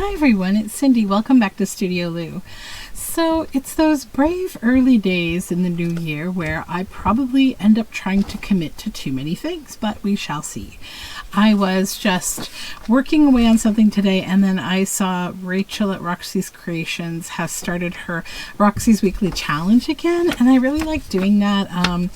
Hi everyone, it's Cindy. Welcome back to Studioloo. So it's those brave early days in the new year where I probably end up trying to commit to too many things, but we shall see. I was just working away on something today, and then I saw Rachel at Roxy's Creations has started her Roxy's Weekly Challenge again, and I really like doing that.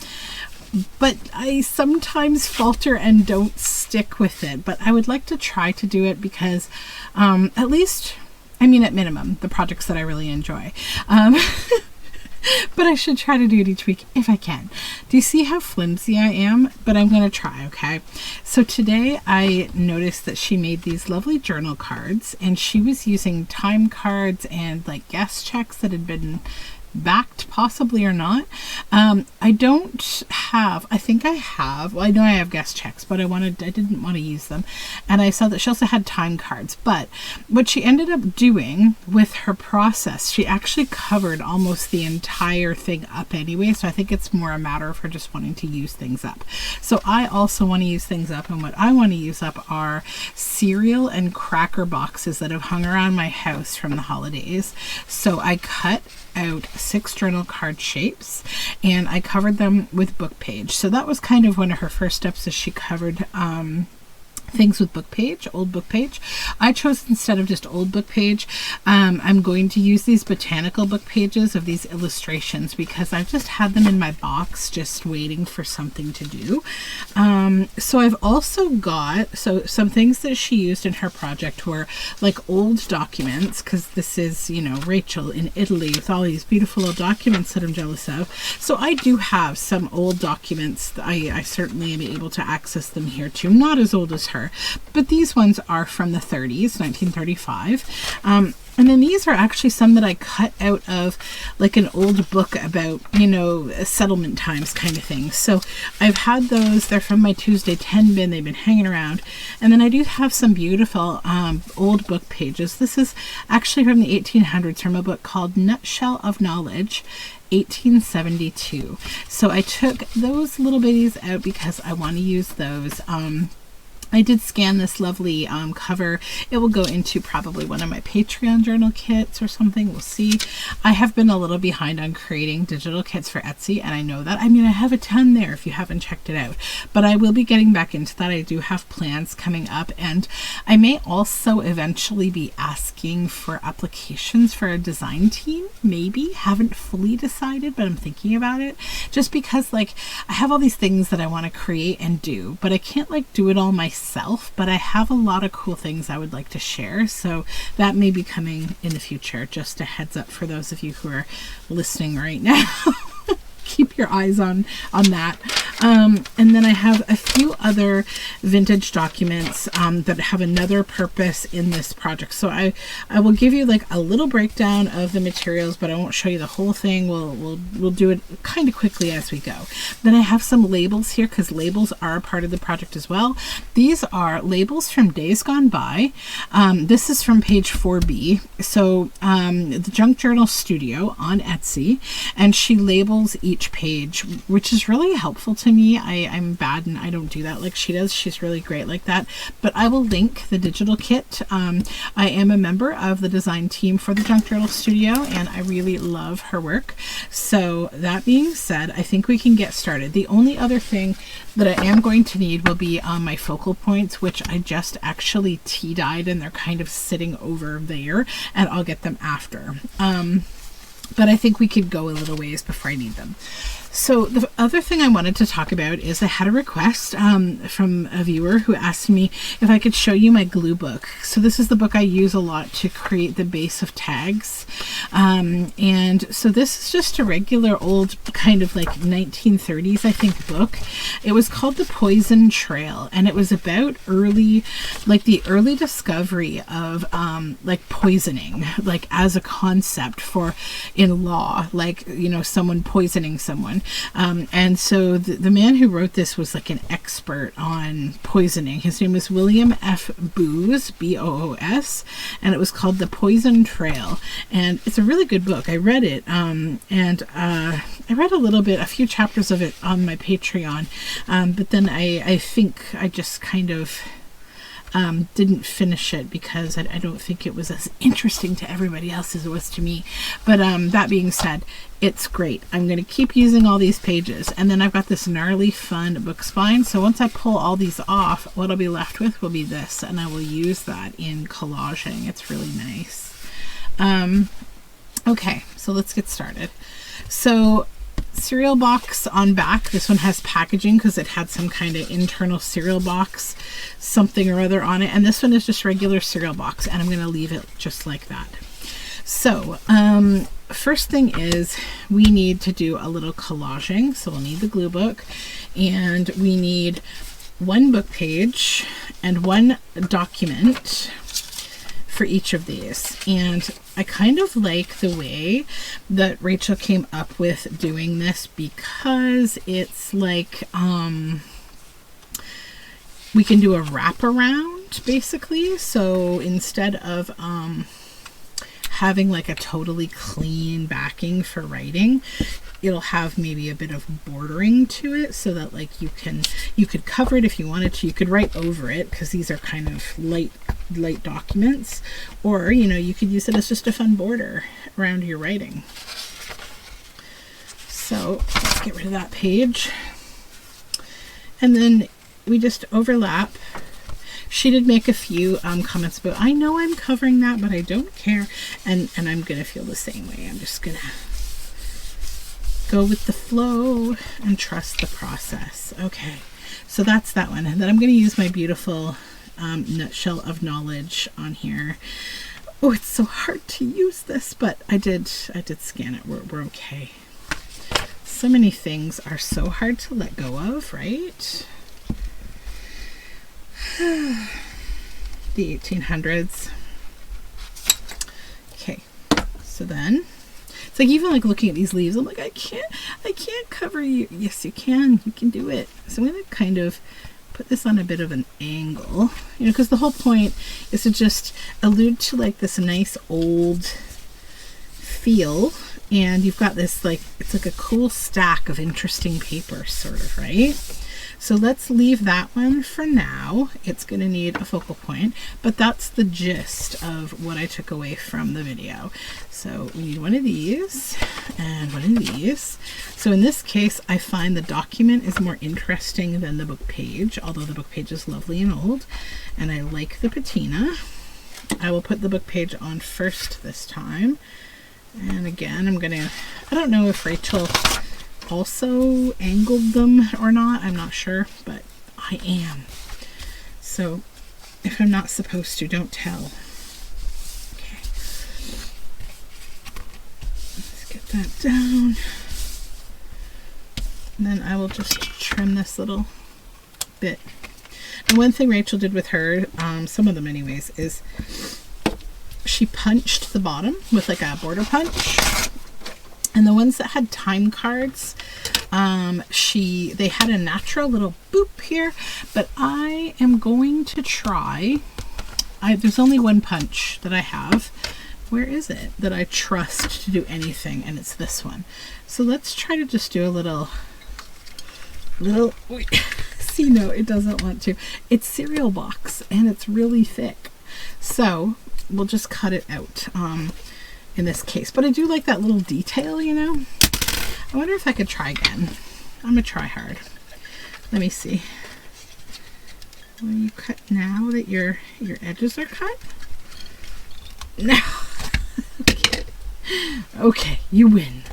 But I sometimes falter and don't stick with it. But I would like to try to do it because at least, at minimum, the projects that I really enjoy. But I should try to do it each week if I can. Do you see how flimsy I am? But I'm going to try, okay? So today I noticed that she made these lovely journal cards, and she was using time cards and like guess checks that had been backed possibly or not. I don't have, I think I have, well, I know I have guest checks, but I didn't want to use them. And I saw that she also had time cards, but what she ended up doing with her process, she actually covered almost the entire thing up anyway. So I think it's more a matter of her just wanting to use things up. So I also want to use things up, and what I want to use up are cereal and cracker boxes that have hung around my house from the holidays. So I cut out 6 journal card shapes and I covered them with book page. So that was kind of one of her first steps, as she covered things with book page, old book page. I chose, instead of just old book page, I'm going to use these botanical book pages of these illustrations because I've just had them in my box just waiting for something to do. So I've also got, some things that she used in her project were like old documents, because this is, Rachel in Italy with all these beautiful old documents that I'm jealous of. So I do have some old documents. I certainly am able to access them here too. Not as old as her, but these ones are from the 30s, 1935. And then these are actually some that I cut out of like an old book about, settlement times kind of thing. So I've had those. They're from my Tuesday 10 bin. They've been hanging around. And then I do have some beautiful old book pages. This is actually from the 1800s, from a book called Nutshell of Knowledge, 1872. So I took those little bitties out because I want to use those. I did scan this lovely cover. It will go into probably one of my Patreon journal kits or something. We'll see. I have been a little behind on creating digital kits for Etsy, and I know that. I have a ton there if you haven't checked it out. But I will be getting back into that. I do have plans coming up, and I may also eventually be asking for applications for a design team. Maybe. Haven't fully decided, but I'm thinking about it. Just because, I have all these things that I want to create and do, but I can't, do it all myself. But I have a lot of cool things I would like to share, so that may be coming in the future. Just a heads up for those of you who are listening right now. Keep your eyes on that. And then I have a few other vintage documents that have another purpose in this project. So I will give you a little breakdown of the materials, but I won't show you the whole thing. We'll do it kind of quickly as we go. Then I have some labels here, because labels are a part of the project as well. These are labels from days gone by. This is from page 4B. So the Junk Journal Studio on Etsy, and she labels each page, which is really helpful to me. I'm bad and I don't do that like she does. She's really great like that. But I will link the digital kit. I am a member of the design team for the Junk Journal Studio, and I really love her work. So that being said, I think we can get started. The only other thing that I am going to need will be my focal points, which I just actually tea dyed, and they're kind of sitting over there, and I'll get them after. But I think we could go a little ways before I need them. So the other thing I wanted to talk about is I had a request from a viewer who asked me if I could show you my glue book. So this is the book I use a lot to create the base of tags. And so this is just a regular old kind of 1930s, I think, book. It was called The Poison Trail, and it was about the early discovery of poisoning, as a concept in law, someone poisoning someone. And so the man who wrote this was an expert on poisoning. His name was William F. Boos, B-O-O-S, and it was called The Poison Trail. And it's a really good book. I read it, and I read a few chapters of it on my Patreon, but then I think I just kind of didn't finish it because I don't think it was as interesting to everybody else as it was to me. But that being said, it's great. I'm going to keep using all these pages. And then I've got this gnarly fun book spine. So once I pull all these off, what I'll be left with will be this. And I will use that in collaging. It's really nice. Okay, so let's get started. So cereal box on back. This one has packaging because it had some kind of internal cereal box, something or other on it. And this one is just regular cereal box. And I'm going to leave it just like that. So, first thing is we need to do a little collaging. So we'll need the glue book, and we need one book page and one document for each of these. And I kind of like the way that Rachel came up with doing this because it's like we can do a wraparound basically. So instead of having like a totally clean backing for writing, it'll have maybe a bit of bordering to it so that like you could cover it if you wanted to. You could write over it because these are kind of light documents, or you could use it as just a fun border around your writing. So let's get rid of that page, and then we just overlap. She did make a few comments about, I know I'm covering that, but I don't care. And I'm going to feel the same way. I'm just going to go with the flow and trust the process. Okay, so that's that one. And then I'm going to use my beautiful nutshell of knowledge on here. Oh, it's so hard to use this, but I did scan it. We're okay. So many things are so hard to let go of, right? The 1800s. Okay, so then it's like even like looking at these leaves, I'm like, I can't cover you. Yes, you can do it. So I'm going to kind of put this on a bit of an angle, because the whole point is to just allude to like this nice old feel, and you've got this like, it's like a cool stack of interesting paper sort of, right? So let's leave that one for now. It's going to need a focal point, but that's the gist of what I took away from the video. So we need one of these and one of these. So in this case, I find the document is more interesting than the book page, although the book page is lovely and old, and I like the patina. I will put the book page on first this time. And again, I don't know if Rachel also angled them or not, I'm not sure, but I am. So if I'm not supposed to, don't tell. Okay, let's get that down, and then I will just trim this little bit. And one thing Rachel did with her, some of them anyways, is she punched the bottom with like a border punch. And the ones that had time cards, they had a natural little boop here, but I am going to try, there's only one punch that I have. Where is it that I trust to do anything? And it's this one. So let's try to just do a little, see, no, it doesn't want to. It's cereal box and it's really thick. So we'll just cut it out. In this case, but I do like that little detail, I wonder if I could try again. I'm gonna try hard. Let me see. Will you cut now that your edges are cut? No. Okay, you win.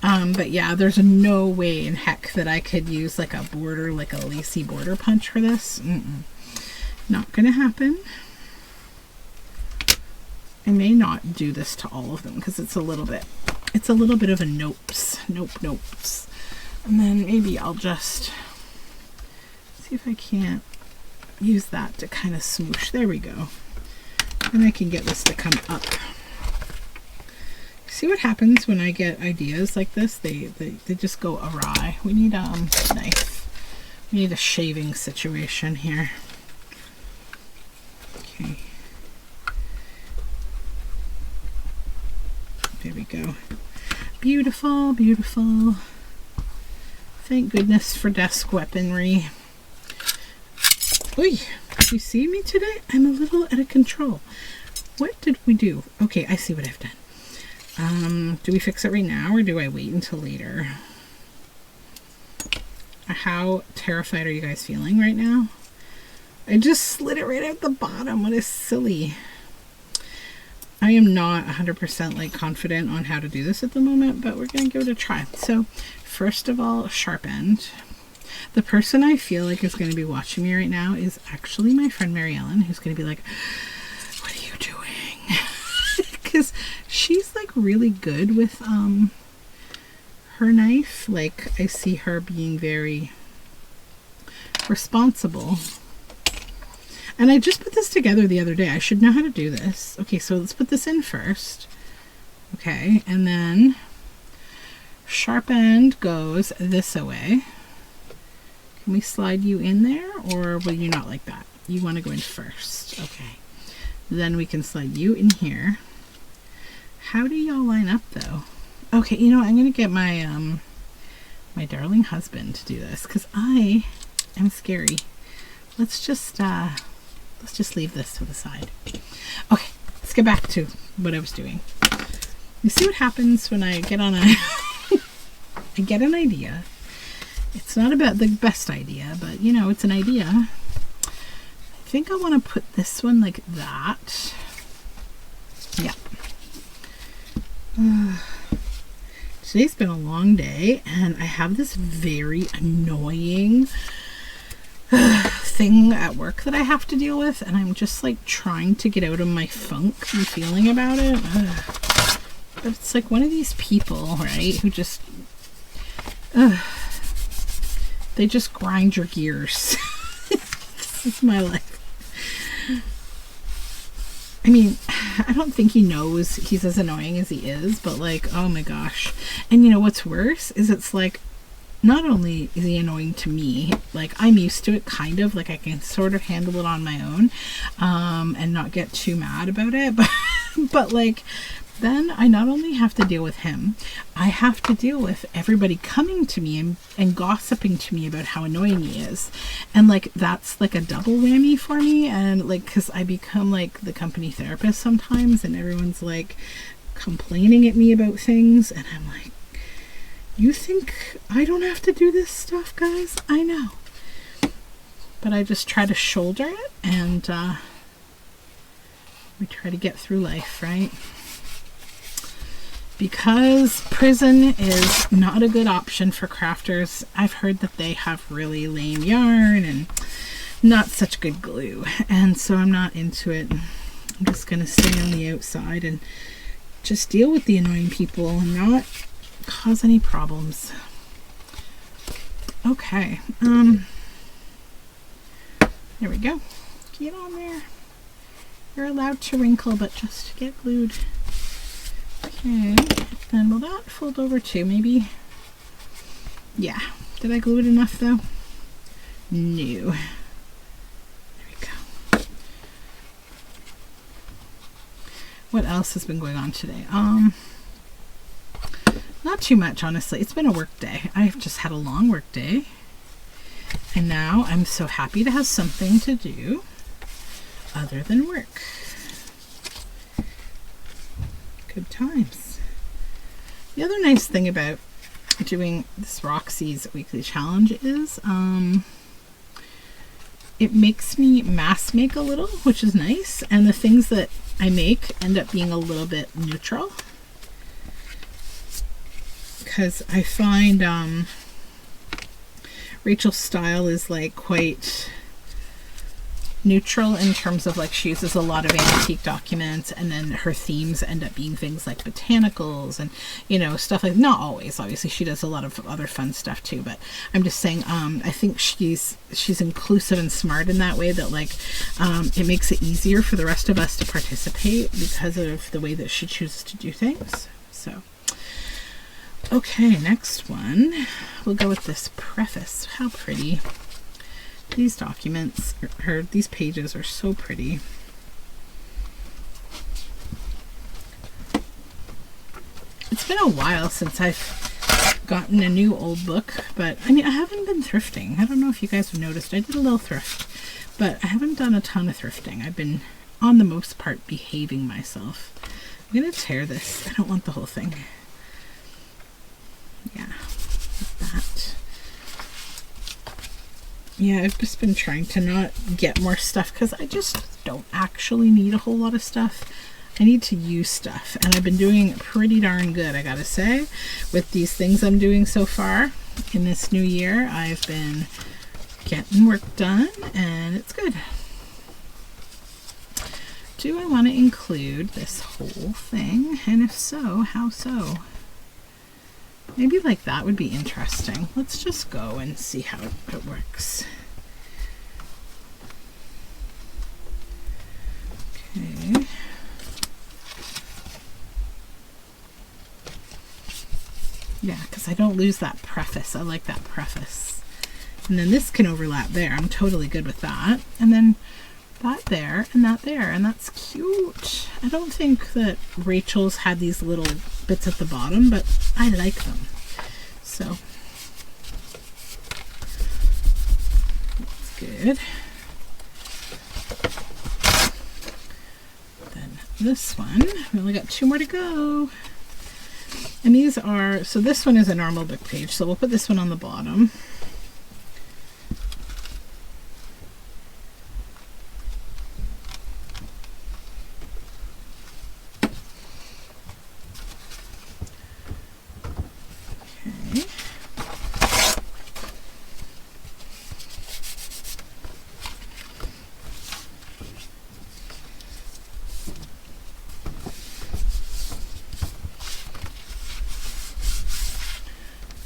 But yeah, there's no way in heck that I could use like a border, like a lacy border punch for this. Not gonna happen. I may not do this to all of them because it's a little bit of a nopes. And then maybe I'll just see if I can't use that to kind of smoosh. There we go. And I can get this to come up. See what happens when I get ideas like this? They just go awry. We need a knife. We need a shaving situation here. Okay. There we go. Beautiful, beautiful. Thank goodness for desk weaponry. Oy, You see me today? I'm a little out of control. What did we do? Okay, I see what I've done. Do we fix it right now or do I wait until later? How terrified are you guys feeling right now? I just slid it right out the bottom. What is silly? I am not 100% like confident on how to do this at the moment, but we're going to give it a try. So first of all, sharp end. The person I feel like is going to be watching me right now is actually my friend Mary Ellen, who's going to be like, what are you doing? Because she's like really good with her knife. Like I see her being very responsible. And I just put this together the other day. I should know how to do this. Okay, so let's put this in first. Okay, and then sharp end goes this way. Can we slide you in there, or will you not like that? You want to go in first. Okay. Then we can slide you in here. How do y'all line up though? Okay, you know what? I'm going to get my my darling husband to do this because I am scary. Let's just leave this to the side. Okay, let's get back to what I was doing. You see what happens when I get on a I get an idea. It's not about the best idea, but you know, it's an idea. I think I want to put this one like that. Yeah. Today's been a long day and I have this very annoying thing at work that I have to deal with, and I'm just like trying to get out of my funk and feeling about it. But it's like one of these people, right, who just they just grind your gears. This is my life. I mean, I don't think he knows he's as annoying as he is, but like, oh my gosh. And you know what's worse is it's like, not only is he annoying to me, like I'm used to it kind of, like I can sort of handle it on my own and not get too mad about it, but like then I not only have to deal with him, I have to deal with everybody coming to me and gossiping to me about how annoying he is. And like that's like a double whammy for me, and like because I become like the company therapist sometimes and everyone's like complaining at me about things and I'm like, you think I don't have to do this stuff, guys? I know. But I just try to shoulder it and we try to get through life, right? Because prison is not a good option for crafters. I've heard that they have really lame yarn and not such good glue. And so I'm not into it. I'm just going to stay on the outside and just deal with the annoying people and not cause any problems. Okay. There we go. Get on there. You're allowed to wrinkle, but just get glued. Okay, and will that fold over too, maybe? Yeah. Did I glue it enough, though? No. There we go. What else has been going on today? Not too much, honestly. It's been a work day. I've just had a long work day. And now I'm so happy to have something to do other than work. Good times. The other nice thing about doing this Roxy's weekly challenge is it makes me mass make a little, which is nice, and the things that I make end up being a little bit neutral because I find Rachel's style is like quite neutral in terms of like she uses a lot of antique documents, and then her themes end up being things like botanicals and you know stuff like, not always, obviously she does a lot of other fun stuff too, but I'm just saying I think she's inclusive and smart in that way that like it makes it easier for the rest of us to participate because of the way that she chooses to do things. So okay, next one we'll go with this preface. How pretty. These documents, or these pages are so pretty. It's been a while since I've gotten a new old book, but I mean, I haven't been thrifting. I don't know if you guys have noticed. I did a little thrift but I haven't done a ton of thrifting. I've been, on the most part, behaving myself. I'm going to tear this. I don't want the whole thing. Yeah, like that. Yeah, I've just been trying to not get more stuff because I just don't actually need a whole lot of stuff. I need to use stuff, and I've been doing pretty darn good, I gotta say, with these things I'm doing so far in this new year. I've been getting work done, and it's good. Do I want to include this whole thing? And if so, how so? Maybe like that would be interesting. Let's just go and see how it works. Okay. Yeah, because I don't lose that preface. I like that preface. And then this can overlap there. I'm totally good with that. And then that there, and that's cute. I don't think that Rachel's had these little bits at the bottom, but I like them. So that's good. Then this one, we only got 2 more to go. And these are, so this one is a normal book page, so we'll put this one on the bottom.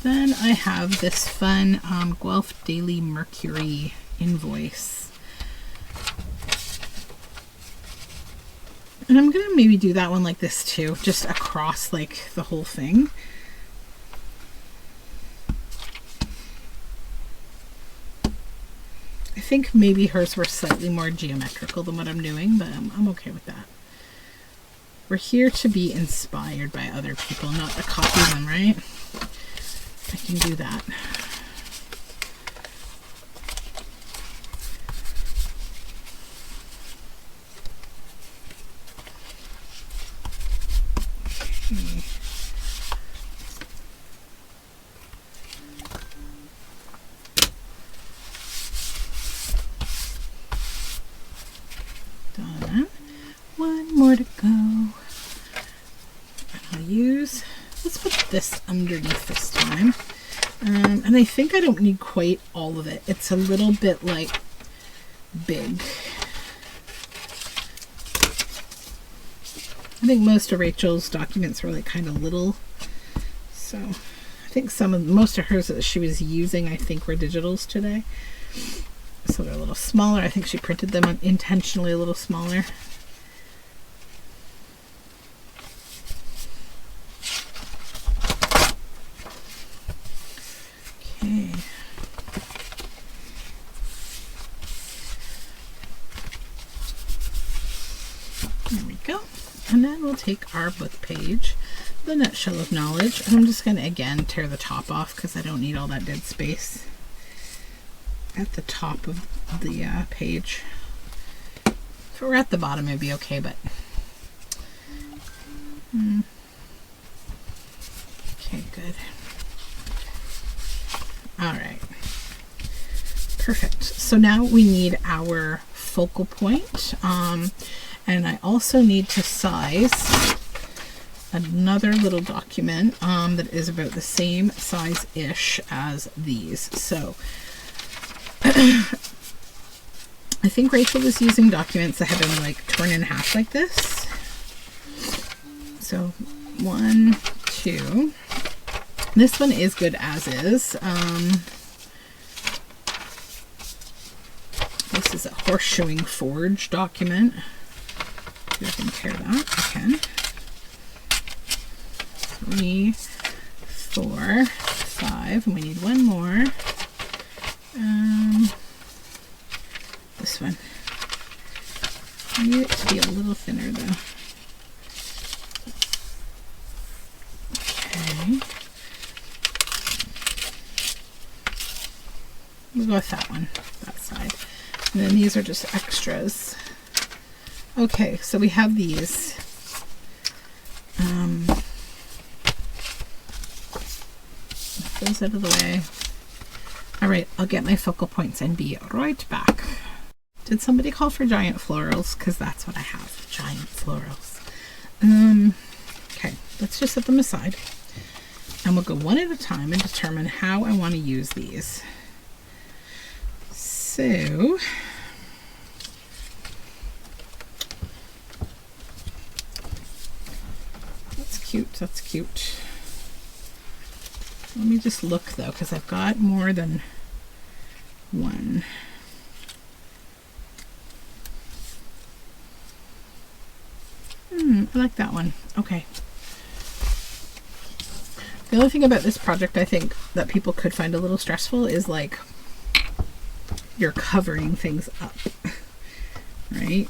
Then I have this fun Guelph Daily Mercury invoice. And I'm going to maybe do that one like this too, just across like the whole thing. I think maybe hers were slightly more geometrical than what I'm doing, but I'm okay with that. We're here to be inspired by other people, not to copy them, right? I can do that. Okay. Done. One more to go. And I'll use, let's put this underneath this time. And I think I don't need quite all of it. It's a little bit like big. I think most of Rachel's documents were like kind of little. So I think most of hers that she was using, I think, were digitals today. So they're a little smaller. I think she printed them intentionally a little smaller. Okay. There we go. And then we'll take our book page, The Nutshell of Knowledge, and I'm just going to again tear the top off because I don't need all that dead space at the top of the page. If it were at the bottom, it'd be okay, but okay, good. All right, perfect. So now we need our focal point, and I also need to size another little document that is about the same size-ish as these. So I think Rachel was using documents that had been like torn in half like this. So 1, 2. This one is good as is. This is a horseshoeing forge document. See if I can tear that. I can. 3, 4, 5, and we need one more. This one. I need it to be a little thinner though. Okay. We'll go with that one, that side. And then these are just extras. Okay, so we have these. Those out of the way. All right, I'll get my focal points and be right back. Did somebody call for giant florals? Because that's what I have, giant florals. Okay, let's just set them aside. And we'll go one at a time and determine how I want to use these. So, that's cute, that's cute. Let me just look though, because I've got more than one. I like that one. Okay. The only thing about this project I think that people could find a little stressful is like you're covering things up, right?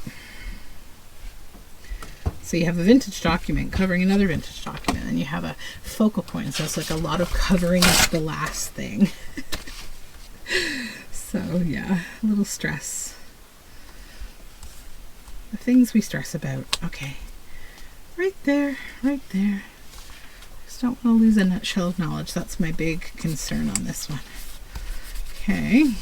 So you have a vintage document covering another vintage document, and you have a focal point, so it's like a lot of covering up the last thing. So yeah, a little stress. The things we stress about. Okay. Right there, right there. Just don't want to lose a nutshell of knowledge. That's my big concern on this one. Okay.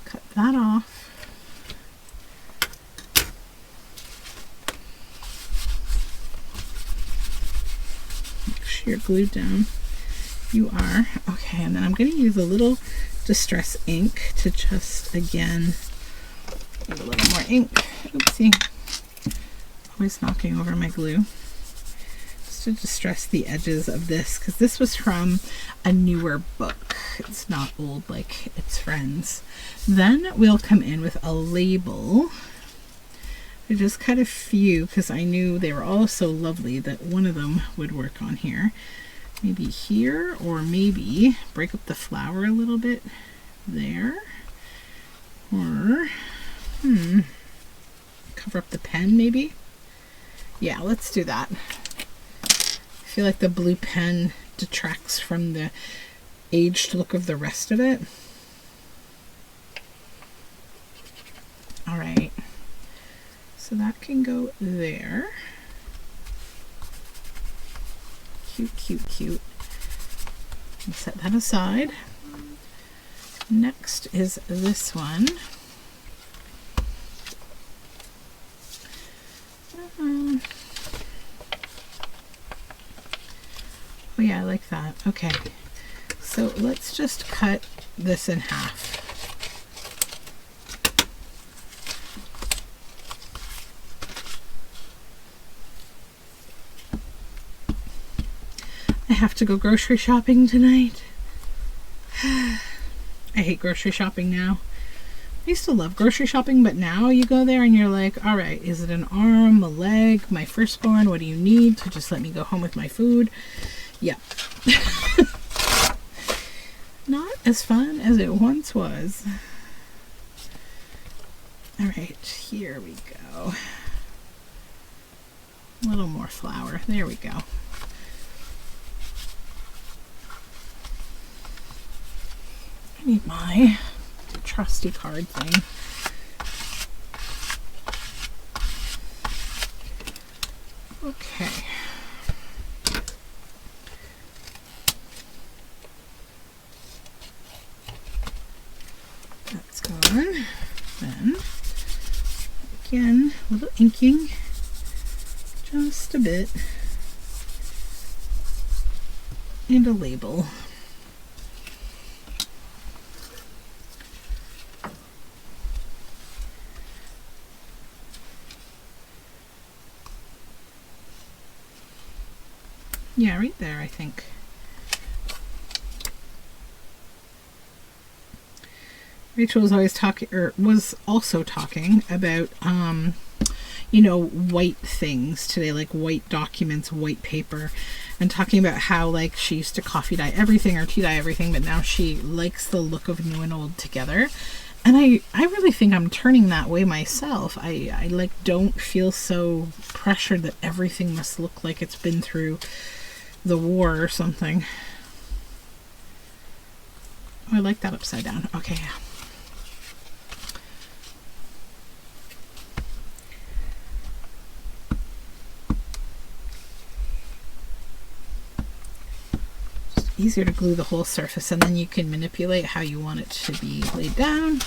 Cut that off. Make sure you're glued down. You are. Okay, and then I'm going to use a little distress ink to just, again, get a little more ink. Oopsie. Always knocking over my glue. Just to distress the edges of this, because this was from a newer book. It's not old like its friends. Then we'll come in with a label. I just cut a few because I knew they were all so lovely that one of them would work on here. Maybe here, or maybe break up the flower a little bit there. Or, cover up the pen maybe? Yeah, let's do that. I feel like the blue pen detracts from the aged look of the rest of it. All right, so that can go there. Cute, cute, cute. And set that aside. Next is this one. Oh yeah, I like that. Okay, so let's just cut this in half. I have to go grocery shopping tonight. I hate grocery shopping now. I used to love grocery shopping, but now you go there and you're like, all right, is it an arm, a leg, my firstborn? What do you need to just let me go home with my food? Yeah. Not as fun as it once was. All right, here we go. A little more flour. There we go. I need my trusty card thing. Okay. That's gone. Then, again, a little inking. Just a bit. And a label. Yeah, right there, I think. Rachel was always talking, or was also talking about, you know, white things today, like white documents, white paper, and talking about how, like, she used to coffee dye everything or tea dye everything, but now she likes the look of new and old together. And I really think I'm turning that way myself. I like don't feel so pressured that everything must look like it's been through the war or something. Oh, I like that upside down. Okay. Just easier to glue the whole surface, and then you can manipulate how you want it to be laid down.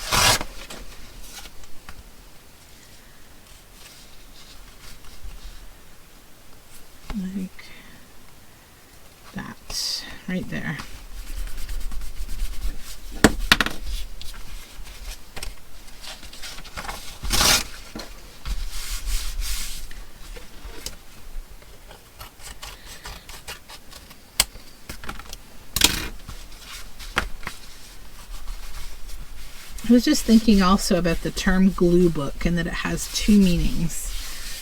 Like that, right there. I was just thinking also about the term glue book and that it has two meanings.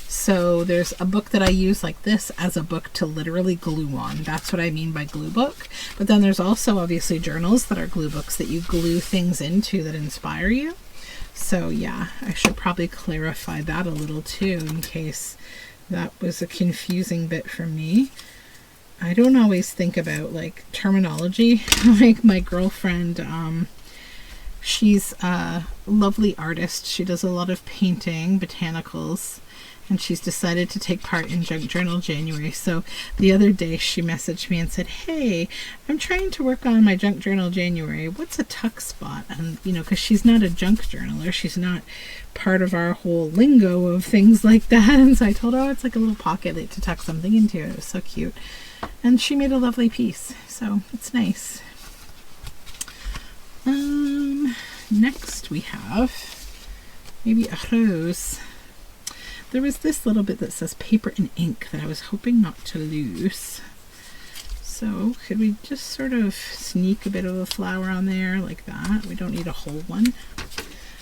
So there's a book that I use like this as a book to literally glue on. That's what I mean by glue book. But then there's also obviously journals that are glue books that you glue things into that inspire you. So yeah, I should probably clarify that a little too in case that was a confusing bit for me. I don't always think about like terminology. Like my girlfriend, she's a lovely artist. She does a lot of painting, botanicals, and she's decided to take part in Junk Journal January. So the other day she messaged me and said, hey, I'm trying to work on my Junk Journal January. What's a tuck spot? And, you know, because she's not a junk journaler. She's not part of our whole lingo of things like that. And so I told her, oh, it's like a little pocket to tuck something into. It was so cute. And she made a lovely piece. So it's nice. Next we have maybe a rose. There was this little bit that says paper and ink that I was hoping not to lose. So could we just sort of sneak a bit of a flower on there like that? We don't need a whole one.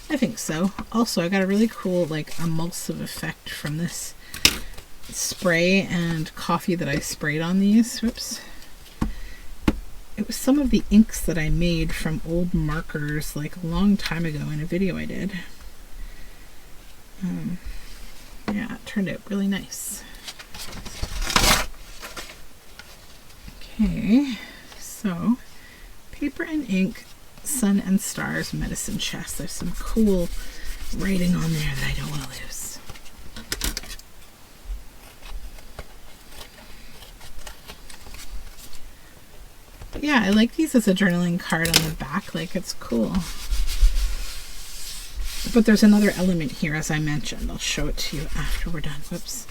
I think so. Also, I got a really cool like emulsive effect from this spray and coffee that I sprayed on these. Whoops. It was some of the inks that I made from old markers like a long time ago in a video I did. Yeah, it turned out really nice. Okay, so paper and ink, sun and stars, medicine chest. There's some cool writing on there that I don't want to lose. Yeah, I like these as a journaling card on the back. Like, it's cool. But there's another element here, as I mentioned. I'll show it to you after we're done. Whoops.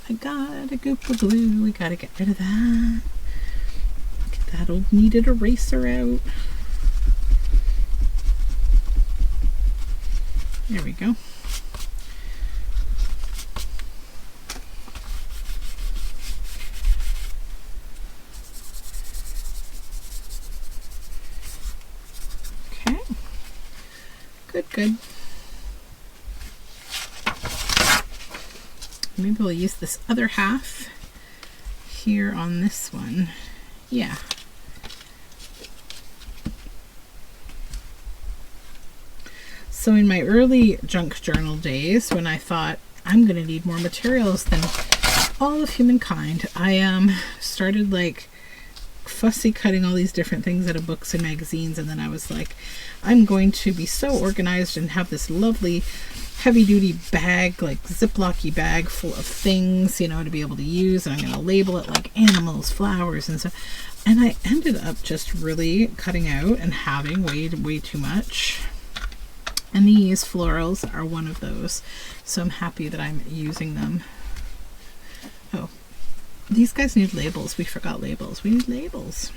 I got a goop of glue. We got to get rid of that. Get that old kneaded eraser out. There we go. Okay. Good, good. Maybe we'll use this other half here on this one. Yeah. So in my early junk journal days, when I thought I'm going to need more materials than all of humankind, I started like fussy cutting all these different things out of books and magazines, and then I was like, I'm going to be so organized and have this lovely heavy-duty bag, like Ziploc-y bag full of things, you know, to be able to use, and I'm going to label it like animals, flowers, and so. And I ended up just really cutting out and having way too much. And these florals are one of those, so I'm happy that I'm using them. Oh, these guys need labels. We forgot labels. We need labels.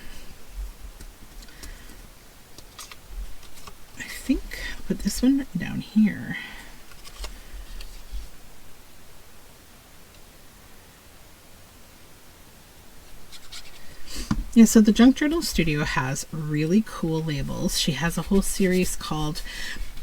I think I'll put this one down here. Yeah, so the Junk Journal Studio has really cool labels. She has a whole series called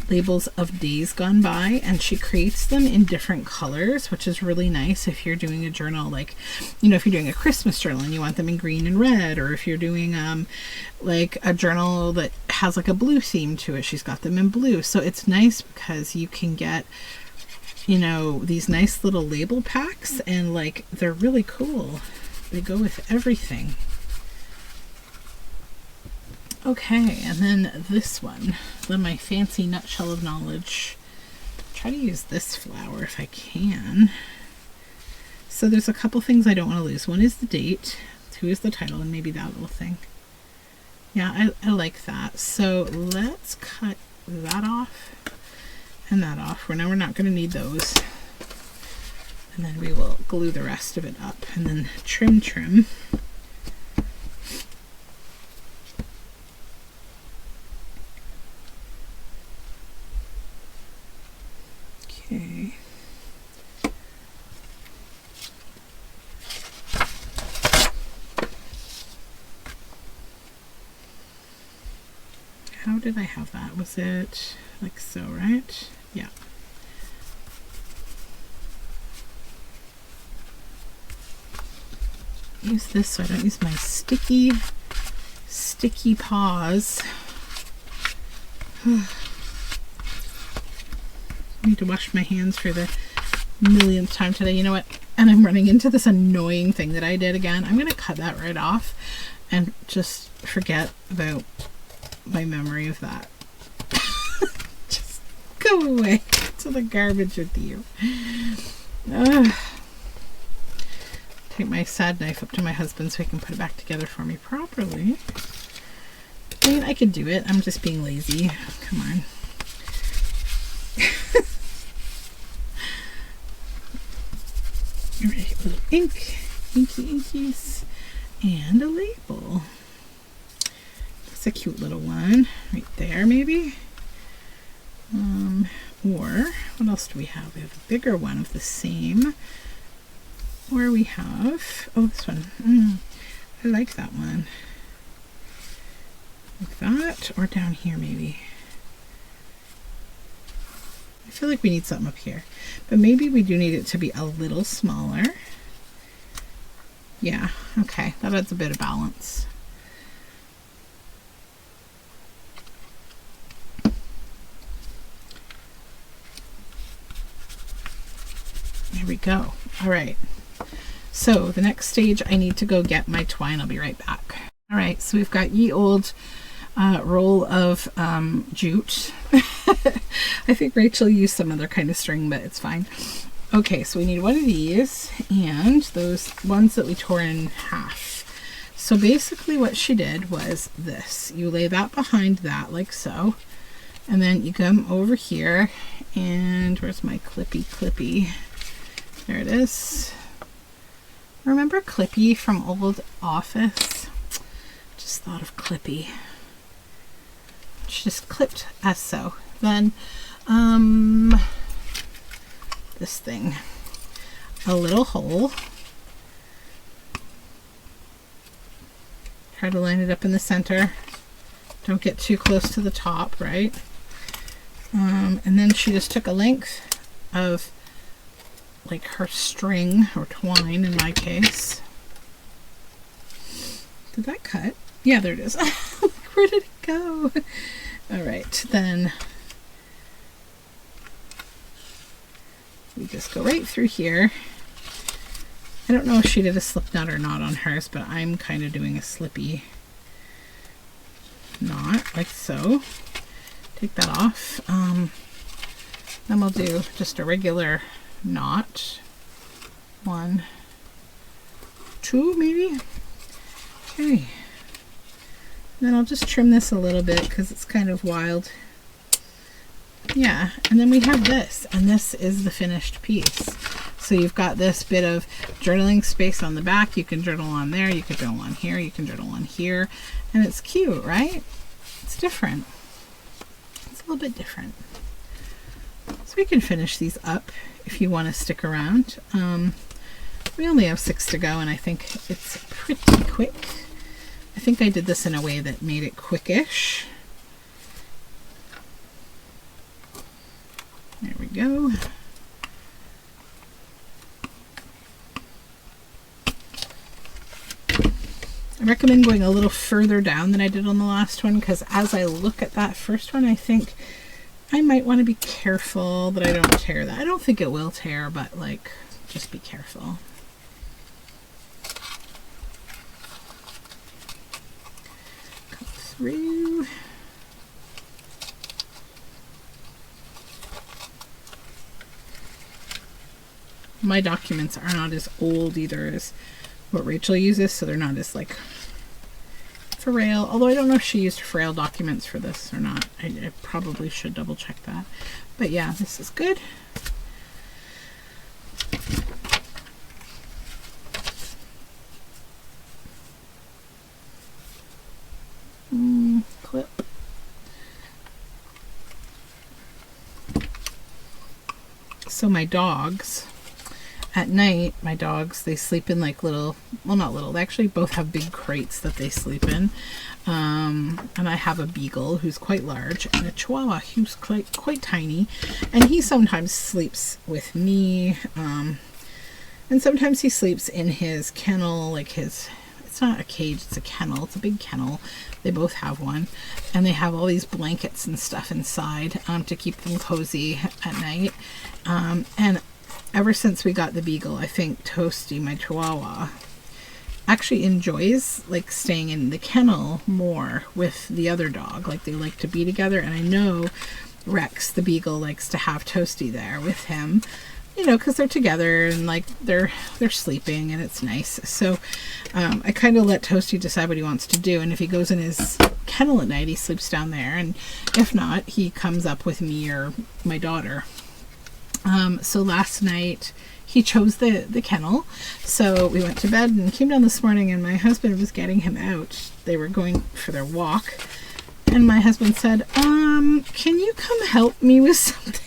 Labels of Days Gone By, and she creates them in different colors, which is really nice if you're doing a journal, like, you know, if you're doing a Christmas journal and you want them in green and red, or if you're doing like a journal that has like a blue theme to it, she's got them in blue. So it's nice because you can get, you know, these nice little label packs, and like they're really cool. They go with everything. Okay, and then this one, then my fancy nutshell of knowledge. Try to use this flower if I can. So there's a couple things I don't want to lose. One is the date, two is the title, and maybe that little thing. Yeah, I like that. So let's cut that off and that off. Now we're not going to need those. And then we will glue the rest of it up and then trim. Okay. How did I have that? Was it like so, right? Yeah. Use this so I don't use my sticky paws. I need to wash my hands for the millionth time today. You know what? And I'm running into this annoying thing that I did again. I'm going to cut that right off and just forget about my memory of that. Just go away to the garbage with you. Take my sad knife up to my husband so he can put it back together for me properly. I mean, I could do it. I'm just being lazy. Come on. All right, a little ink, inkies, and a label. That's a cute little one right there, maybe. Or what else do we have? We have a bigger one of the same. Or we have, oh, this one. I like that one. Like that, or down here maybe. I feel like we need something up here, but maybe we do need it to be a little smaller. Yeah, okay, that adds a bit of balance. There we go. All right. So the next stage, I need to go get my twine. I'll be right back. All right, so we've got ye old roll of jute. I think Rachel used some other kind of string, but it's fine. Okay, so we need one of these and those ones that we tore in half. So basically what she did was this. You lay that behind that like so, and then you come over here and where's my clippy? There it is. Remember Clippy from old Office? Just thought of Clippy. She just clipped as so. Then this thing, a little hole. Try to line it up in the center. Don't get too close to the top, right? And then she just took a length of like her string or twine in my case. Did that cut? Yeah, there it is. Where did it go? All right, then we just go right through here. I don't know if she did a slip knot or not on hers, but I'm kind of doing a slippy knot like so. Take that off. Then we'll do just a regular knot. 1, 2 maybe. Okay. Then I'll just trim this a little bit because it's kind of wild. Yeah, and then we have this, and this is the finished piece. So you've got this bit of journaling space on the back. You can journal on there, you can journal on here, you can journal on here, and it's cute, right? It's different. It's a little bit different. So we can finish these up if you want to stick around. We only have 6 to go, and I think it's pretty quick. I think I did this in a way that made it quickish. There we go. I recommend going a little further down than I did on the last one, because as I look at that first one, I think I might want to be careful that I don't tear that. I don't think it will tear, but like, just be careful. Cut this through. My documents are not as old either as what Rachel uses, so they're not as like frail. Although I don't know if she used frail documents for this or not. I probably should double check that. But yeah, this is good. Clip. So my dogs, at night, my dogs, they sleep in like little, well, not little, they actually both have big crates that they sleep in. And I have a beagle who's quite large and a chihuahua who's quite tiny. And he sometimes sleeps with me. And sometimes he sleeps in his kennel, like his, it's not a cage, it's a kennel. It's a big kennel. They both have one. And they have all these blankets and stuff inside to keep them cozy at night. And ever since we got the beagle, I think Toasty, my chihuahua, actually enjoys like staying in the kennel more with the other dog. Like they like to be together. And I know Rex, the beagle, likes to have Toasty there with him. You know, because they're together and like they're sleeping and it's nice. So I kind of let Toasty decide what he wants to do. And if he goes in his kennel at night, he sleeps down there. And if not, he comes up with me or my daughter. So last night he chose the kennel. So we went to bed and came down this morning and my husband was getting him out. They were going for their walk. And my husband said, can you come help me with something?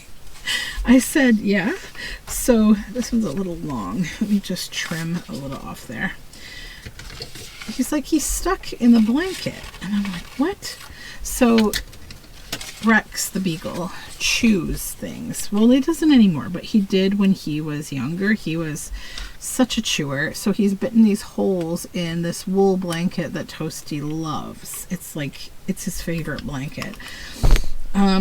I said, yeah. So this one's a little long. Let me just trim a little off there. He's like, he's stuck in the blanket. And I'm like, what? So Rex, the beagle, chews things. Well, he doesn't anymore, but he did when he was younger. He was such a chewer. So he's bitten these holes in this wool blanket that Toasty loves. It's like, it's his favorite blanket.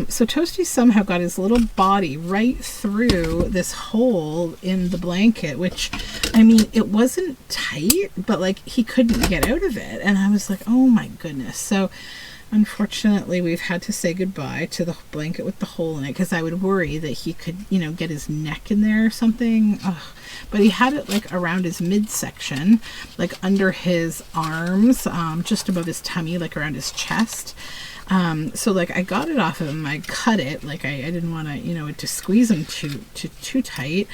So Toasty somehow got his little body right through this hole in the blanket, which, I mean, it wasn't tight, but like he couldn't get out of it. And I was like, oh my goodness. So unfortunately, we've had to say goodbye to the blanket with the hole in it because I would worry that he could, you know, get his neck in there or something. Ugh. But he had it like around his midsection, like under his arms, just above his tummy, like around his chest. So like I got it off of him, I cut it, like I didn't want to, you know, to squeeze him too tight.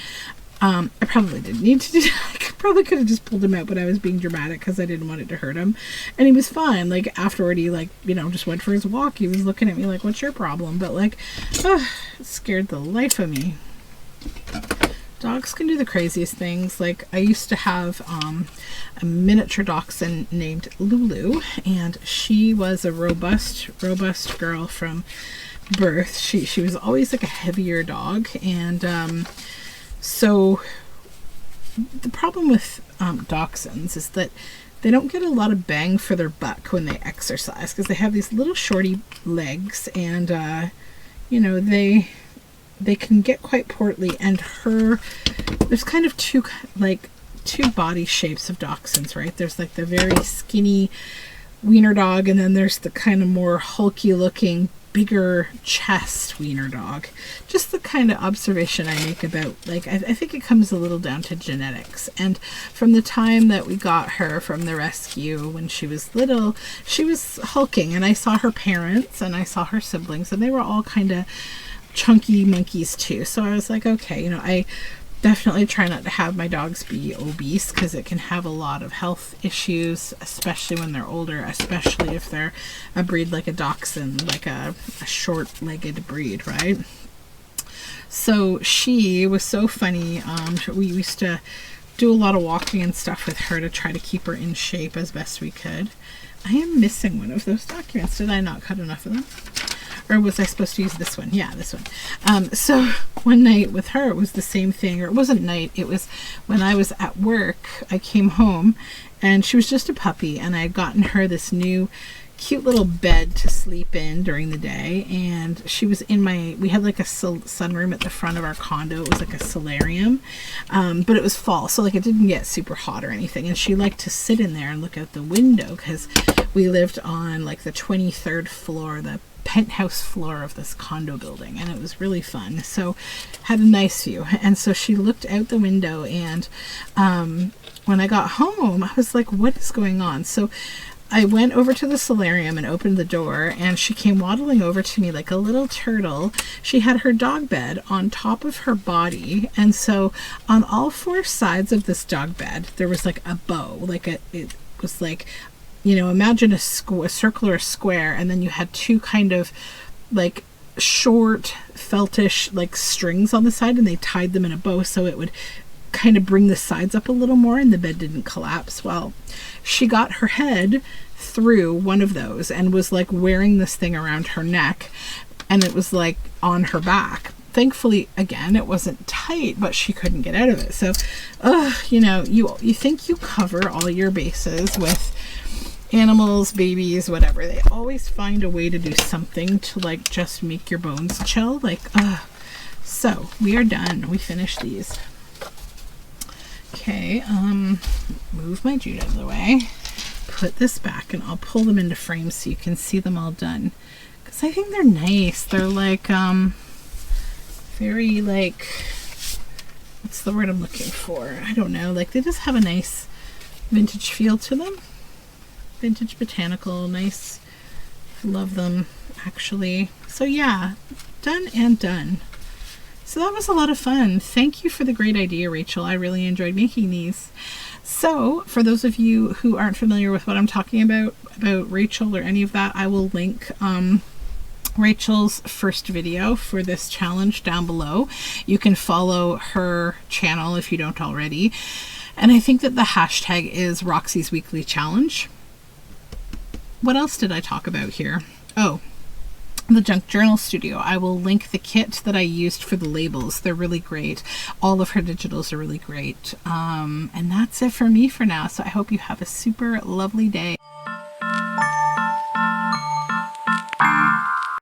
I probably didn't need to do that. I probably could have just pulled him out, but I was being dramatic because I didn't want it to hurt him. And he was fine. Like afterward, he like, you know, just went for his walk. He was looking at me like, what's your problem? But like, it scared the life of me. Dogs can do the craziest things. Like I used to have a miniature dachshund named Lulu, and she was a robust girl from birth. She was always like a heavier dog, and so the problem with dachshunds is that they don't get a lot of bang for their buck when they exercise because they have these little shorty legs, and you know, they can get quite portly. And there's kind of two body shapes of dachshunds, right? There's like the very skinny wiener dog, and then there's the kind of more hulky looking, bigger chest wiener dog. Just the kind of observation I make about, like, I think it comes a little down to genetics. And from the time that we got her from the rescue when she was little, she was hulking, and I saw her parents and I saw her siblings, and they were all kind of chunky monkeys too. So I was like, okay, you know, I definitely try not to have my dogs be obese because it can have a lot of health issues, especially when they're older, especially if they're a breed like a dachshund, like a short-legged breed, right? So she was so funny. We used to do a lot of walking and stuff with her to try to keep her in shape as best we could. I am missing one of those documents. Did I not cut enough of them? Or was I supposed to use this one? Yeah, this one. So one night with her, it was the same thing. Or it wasn't night. It was when I was at work. I came home, and she was just a puppy. And I had gotten her this new cute little bed to sleep in during the day, and she was in we had like a sunroom at the front of our condo. It was like a solarium, but it was fall, so like it didn't get super hot or anything, and she liked to sit in there and look out the window because we lived on like the 23rd floor, the penthouse floor of this condo building, and it was really fun. So had a nice view, and so she looked out the window, and when I got home I was like, what is going on? So I went over to the solarium and opened the door, and she came waddling over to me like a little turtle. She had her dog bed on top of her body, and so on all four sides of this dog bed there was like a bow, like it was like, you know, imagine a circle or a square, and then you had two kind of like short feltish like strings on the side, and they tied them in a bow so it would kind of bring the sides up a little more and the bed didn't collapse. Well, she got her head through one of those and was like wearing this thing around her neck, and it was like on her back. Thankfully, again, it wasn't tight, but she couldn't get out of it. So, you know, you think you cover all your bases with animals, babies, whatever. They always find a way to do something to like just make your bones chill. Like, so we are done. We finished these. Okay, move my jute out of the way, put this back, and I'll pull them into frames so you can see them all done, because I think they're nice. They're like, very like, what's the word I'm looking for? I don't know, like they just have a nice vintage feel to them. Vintage botanical, nice. I love them, actually. So yeah, done and done. So that was a lot of fun. Thank you for the great idea, Rachel. I really enjoyed making these. So for those of you who aren't familiar with what I'm talking about Rachel or any of that, I will link Rachel's first video for this challenge down below. You can follow her channel if you don't already. And I think that the hashtag is Roxy's Weekly Challenge. What else did I talk about here? Oh, the Junk Journal Studio. I will link the kit that I used for the labels. They're really great. All of her digitals are really great. And that's it for me for now. So I hope you have a super lovely day.